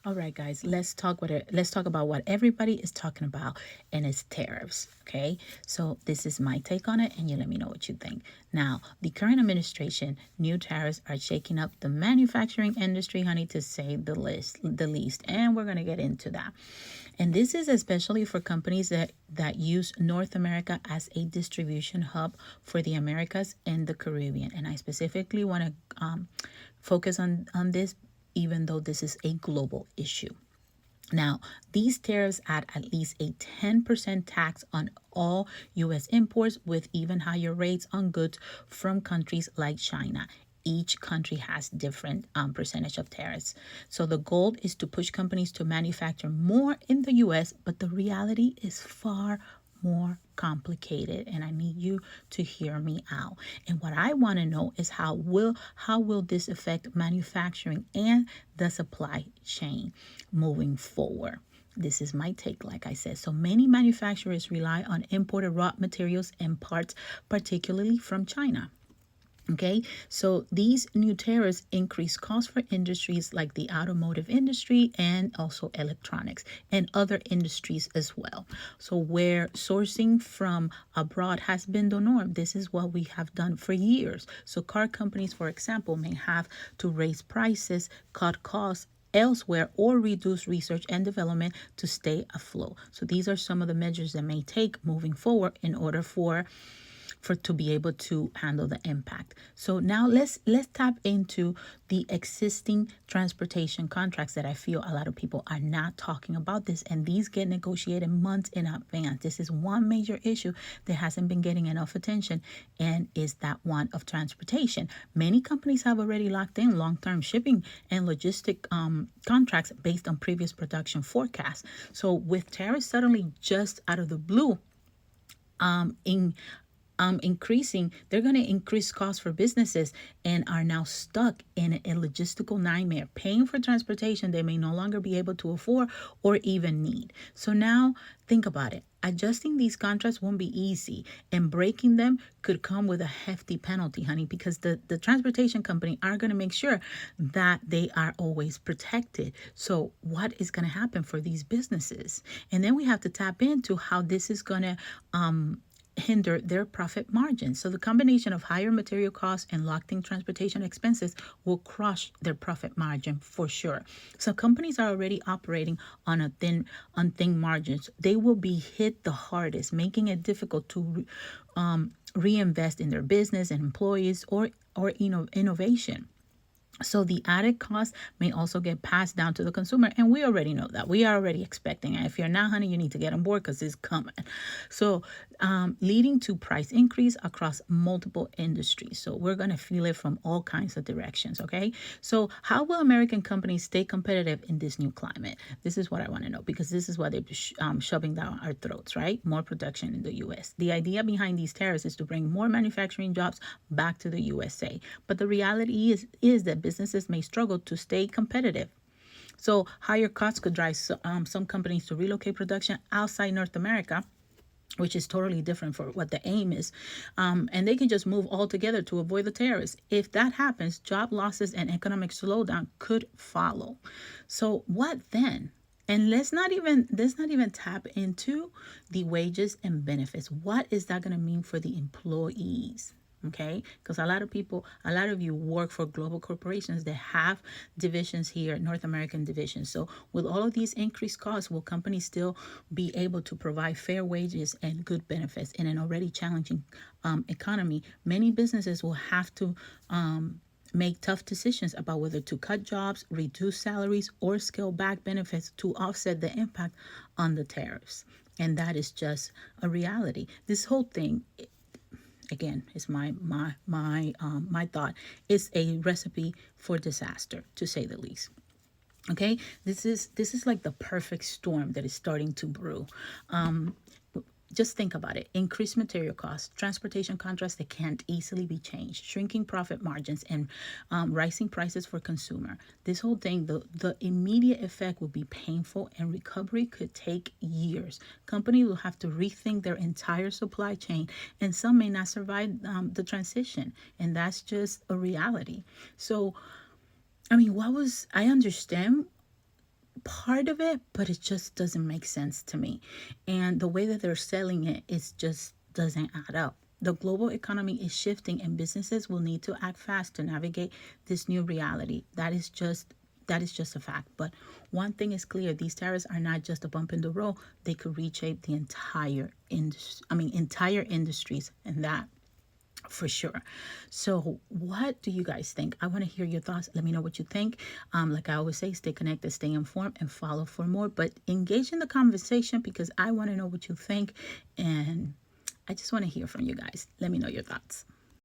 All right, guys, let's talk about what everybody is talking about, and it's tariffs. Okay, so this is my take on it, and you let me know what you think. Now, the current administration, new tariffs are shaking up the manufacturing industry, honey, to say the least, and we're gonna get into that. And this is especially for companies that use North America as a distribution hub for the Americas and the Caribbean. And I specifically want to focus on this, even though this is a global issue. Now, these tariffs add at least a 10% tax on all U.S. imports, with even higher rates on goods from countries like China. Each country has different percentage of tariffs. So the goal is to push companies to manufacture more in the U.S., but the reality is far more complicated, and I need you to hear me out. And what I want to know is how will this affect manufacturing and the supply chain moving forward? This is my take, like I said. So many manufacturers rely on imported raw materials and parts, particularly from China. Okay, so these new tariffs increase costs for industries like the automotive industry and also electronics and other industries as well. So, where sourcing from abroad has been the norm, this is what we have done for years. So, car companies, for example, may have to raise prices, cut costs elsewhere, or reduce research and development to stay afloat. So these are some of the measures that may take moving forward in order for to be able to handle the impact. So now let's tap into the existing transportation contracts that I feel a lot of people are not talking about this, and these get negotiated months in advance. This is one major issue that hasn't been getting enough attention, and is that one of transportation. Many companies have already locked in long-term shipping and logistic contracts based on previous production forecasts. So with tariffs suddenly just out of the blue in increasing, they're going to increase costs for businesses and are now stuck in a logistical nightmare, paying for transportation they may no longer be able to afford or even need. So now think about it. Adjusting these contracts won't be easy, and breaking them could come with a hefty penalty, honey, because the transportation company are going to make sure that they are always protected. So what is going to happen for these businesses? And then we have to tap into how this is going to hinder their profit margins. So the combination of higher material costs and locked-in transportation expenses will crush their profit margin for sure. So companies are already operating on thin margins. They will be hit the hardest, making it difficult to reinvest in their business and employees or innovation. So the added cost may also get passed down to the consumer, and we already know that. We are already expecting it. If you're not, honey, you need to get on board because it's coming. So leading to price increase across multiple industries. So we're going to feel it from all kinds of directions, okay? So how will American companies stay competitive in this new climate? This is what I want to know, because this is what they're shoving down our throats, right? More production in the U.S. The idea behind these tariffs is to bring more manufacturing jobs back to the USA. But the reality is that businesses may struggle to stay competitive. So higher costs could drive some companies to relocate production outside North America, which is totally different for what the aim is. And they can just move altogether to avoid the tariffs. If that happens, job losses and economic slowdown could follow. So what then? And let's not even tap into the wages and benefits. What is that going to mean for the employees? Okay, because a lot of you work for global corporations that have divisions here, North American divisions. So with all of these increased costs, will companies still be able to provide fair wages and good benefits in an already challenging economy? Many businesses will have to make tough decisions about whether to cut jobs, reduce salaries, or scale back benefits to offset the impact on the tariffs. And that is just a reality. This whole thing, again, is my thought, is a recipe for disaster, to say the least. Okay, this is like the perfect storm that is starting to brew. Just think about it. Increased material costs, transportation contracts that can't easily be changed, shrinking profit margins, and rising prices for consumer. This whole thing, the immediate effect will be painful, and recovery could take years. Companies will have to rethink their entire supply chain, and some may not survive the transition. And that's just a reality. So, I mean, I understand part of it, but it just doesn't make sense to me. And the way that they're selling it is just doesn't add up. The global economy is shifting and businesses will need to act fast to navigate this new reality. That is just a fact. But one thing is clear, these tariffs are not just a bump in the road. They could reshape the entire industries, and that for sure. So what do you guys think? I want to hear your thoughts. Let me know what you think. Like I always say, stay connected, stay informed, and follow for more. But engage in the conversation because I want to know what you think. And I just want to hear from you guys. Let me know your thoughts.